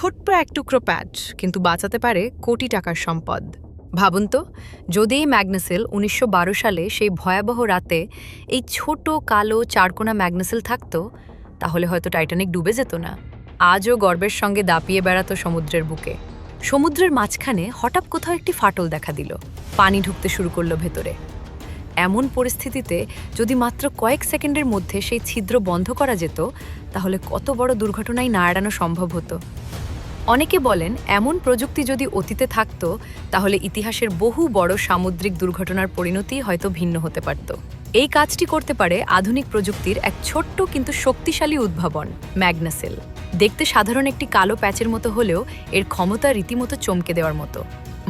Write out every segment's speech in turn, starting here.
ছোট্ট এক টুকরো প্যাচ কিন্তু বাঁচাতে পারে কোটি টাকার সম্পদ। ভাবুন তো, যদি এই ম্যাগনেসিল ১৯১২ সালে সেই ভয়াবহ রাতে এই ছোট কালো চারকোনা ম্যাগনেসিল থাকতো, তাহলে হয়তো টাইটানিক ডুবে যেত না। আজও গর্বের সঙ্গে দাপিয়ে বেড়াতো সমুদ্রের বুকে। সমুদ্রের মাঝখানে হঠাৎ কোথাও একটি ফাটল দেখা দিল, পানি ঢুকতে শুরু করলো ভেতরে। এমন পরিস্থিতিতে যদি মাত্র কয়েক সেকেন্ডের মধ্যে সেই ছিদ্র বন্ধ করা যেত, তাহলে কত বড় দুর্ঘটনাই না এড়ানো সম্ভব হতো। অনেকে বলেন, এমন প্রযুক্তি যদি অতীতে থাকতো, তাহলে ইতিহাসের বহু বড় সামুদ্রিক দুর্ঘটনার পরিণতি হয়তো ভিন্ন হতে পারত। এই কাজটি করতে পারে আধুনিক প্রযুক্তির এক ছোট্ট কিন্তু শক্তিশালী উদ্ভাবন, ম্যাগনেসিল। দেখতে সাধারণ একটি কালো প্যাচের মতো হলেও এর ক্ষমতা রীতিমতো চমকে দেওয়ার মতো।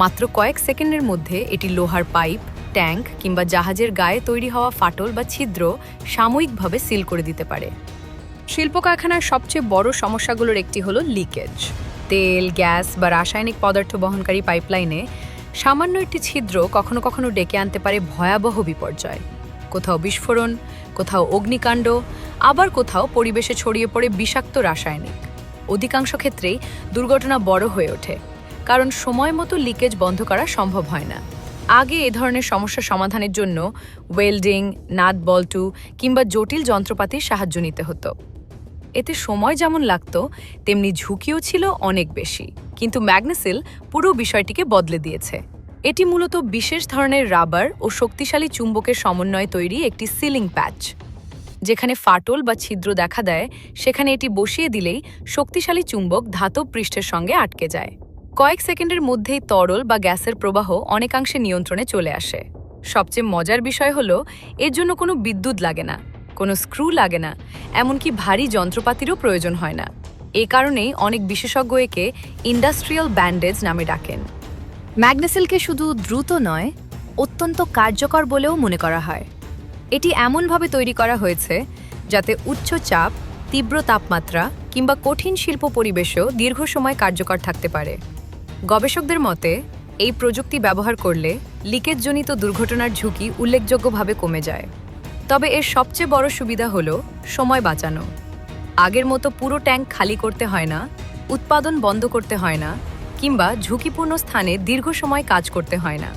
মাত্র কয়েক সেকেন্ডের মধ্যে এটি লোহার পাইপ, ট্যাঙ্ক কিংবা জাহাজের গায়ে তৈরি হওয়া ফাটল বা ছিদ্র সাময়িকভাবে সিল করে দিতে পারে। শিল্প কারখানার সবচেয়ে বড় সমস্যাগুলোর একটি হলো লিকেজ। তেল, গ্যাস বা রাসায়নিক পদার্থ বহনকারী পাইপলাইনে সামান্য একটি ছিদ্র কখনো কখনো ডেকে আনতে পারে ভয়াবহ বিপর্যয়। কোথাও বিস্ফোরণ, কোথাও অগ্নিকাণ্ড, আবার কোথাও পরিবেশে ছড়িয়ে পড়ে বিষাক্ত রাসায়নিক। অধিকাংশ ক্ষেত্রেই দুর্ঘটনা বড় হয়ে ওঠে, কারণ সময় মতো লিকেজ বন্ধ করা সম্ভব হয় না। আগে এ ধরনের সমস্যা সমাধানের জন্য ওয়েল্ডিং, নাট বল্টু কিংবা জটিল যন্ত্রপাতির সাহায্য নিতে হতো। এতে সময় যেমন লাগতো, তেমনি ঝুঁকিও ছিল অনেক বেশি। কিন্তু ম্যাগনেসিল পুরো বিষয়টিকে বদলে দিয়েছে। এটি মূলত বিশেষ ধরনের রাবার ও শক্তিশালী চুম্বকের সমন্বয়ে তৈরি একটি সিলিং প্যাচ। যেখানে ফাটল বা ছিদ্র দেখা দেয়, সেখানে এটি বসিয়ে দিলেই শক্তিশালী চুম্বক ধাতব পৃষ্ঠের সঙ্গে আটকে যায়। কয়েক সেকেন্ডের মধ্যেই তরল বা গ্যাসের প্রবাহ অনেকাংশে নিয়ন্ত্রণে চলে আসে। সবচেয়ে মজার বিষয় হলো, এর জন্য কোনো বিদ্যুৎ লাগে না, কোনো স্ক্রু লাগে না, এমনকি ভারী যন্ত্রপাতিরও প্রয়োজন হয় না। এ কারণেই অনেক বিশেষজ্ঞ একে ইন্ডাস্ট্রিয়াল ব্যান্ডেজ নামে ডাকেন। ম্যাগনেসিলকে শুধু দ্রুত নয়, অত্যন্ত কার্যকর বলেও মনে করা হয়। এটি এমনভাবে তৈরি করা হয়েছে যাতে উচ্চ চাপ, তীব্র তাপমাত্রা কিংবা কঠিন শিল্প পরিবেশেও দীর্ঘ সময় কার্যকর থাকতে পারে। গবেষকদের মতে, এই প্রযুক্তি ব্যবহার করলে লিকেজজনিত দুর্ঘটনার ঝুঁকি উল্লেখযোগ্যভাবে কমে যায়। তবে এর সবচেয়ে বড় সুবিধা হলো সময় বাঁচানো। আগের মতো পুরো ট্যাঙ্ক খালি করতে হয় না, উৎপাদন বন্ধ করতে হয় না, কিংবা ঝুঁকিপূর্ণ স্থানে দীর্ঘ সময় কাজ করতে হয় না।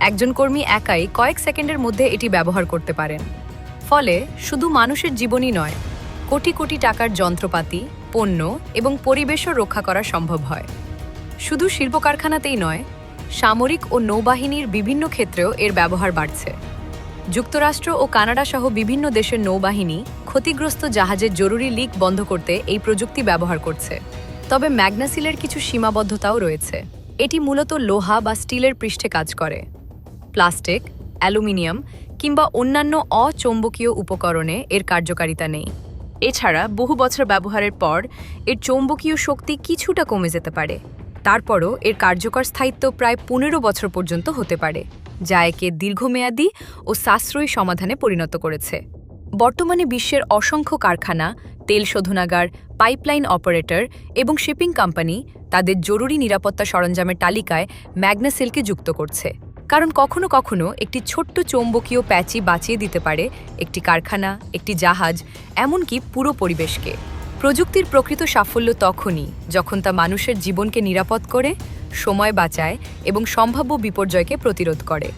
একজন কর্মী একাই কয়েক সেকেন্ডের মধ্যে এটি ব্যবহার করতে পারেন। ফলে শুধু মানুষের জীবনই নয়, কোটি কোটি টাকার যন্ত্রপাতি, পণ্য এবং পরিবেশও রক্ষা করা সম্ভব হয়। শুধু শিল্প কারখানাতেই নয়, সামরিক ও নৌবাহিনীর বিভিন্ন ক্ষেত্রেও এর ব্যবহার বাড়ছে। যুক্তরাষ্ট্র ও কানাডা সহ বিভিন্ন দেশের নৌবাহিনী ক্ষতিগ্রস্ত জাহাজের জরুরি লিক বন্ধ করতে এই প্রযুক্তি ব্যবহার করছে। তবে ম্যাগনেসিলের কিছু সীমাবদ্ধতাও রয়েছে। এটি মূলত লোহা বা স্টিলের পৃষ্ঠে কাজ করে। প্লাস্টিক, অ্যালুমিনিয়াম কিংবা অন্যান্য অচৌম্বকীয় উপকরণে এর কার্যকারিতা নেই। এছাড়া বহু বছর ব্যবহারের পর এর চৌম্বকীয় শক্তি কিছুটা কমে যেতে পারে। তারপরও এর কার্যকর স্থায়িত্ব প্রায় ১৫ বছর পর্যন্ত হতে পারে, যা একে দীর্ঘমেয়াদী ও সাশ্রয়ী সমাধানে পরিণত করেছে। বর্তমানে বিশ্বের অসংখ্য কারখানা, তেল শোধনাগার, পাইপলাইন অপারেটর এবং শিপিং কোম্পানি তাদের জরুরি নিরাপত্তা সরঞ্জামের তালিকায় ম্যাগনেসিলকে যুক্ত করছে। কারণ কখনো কখনো একটি ছোট্ট চৌম্বকীয় প্যাচই বাঁচিয়ে দিতে পারে একটি কারখানা, একটি জাহাজ, এমনকি পুরো পরিবেশকে। প্রযুক্তির প্রকৃত সাফল্য তখনই যখন তা মানুষের জীবনকে নিরাপদ করে, সময় বাঁচায় এবং সম্ভাব্য বিপর্যয়কে প্রতিরোধ করে।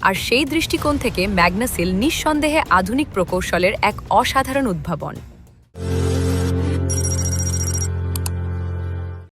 আর সেই দৃষ্টিকোণ থেকে ম্যাগনেসিল নিঃসন্দেহে আধুনিক প্রকৌশলের এক অসাধারণ উদ্ভাবন।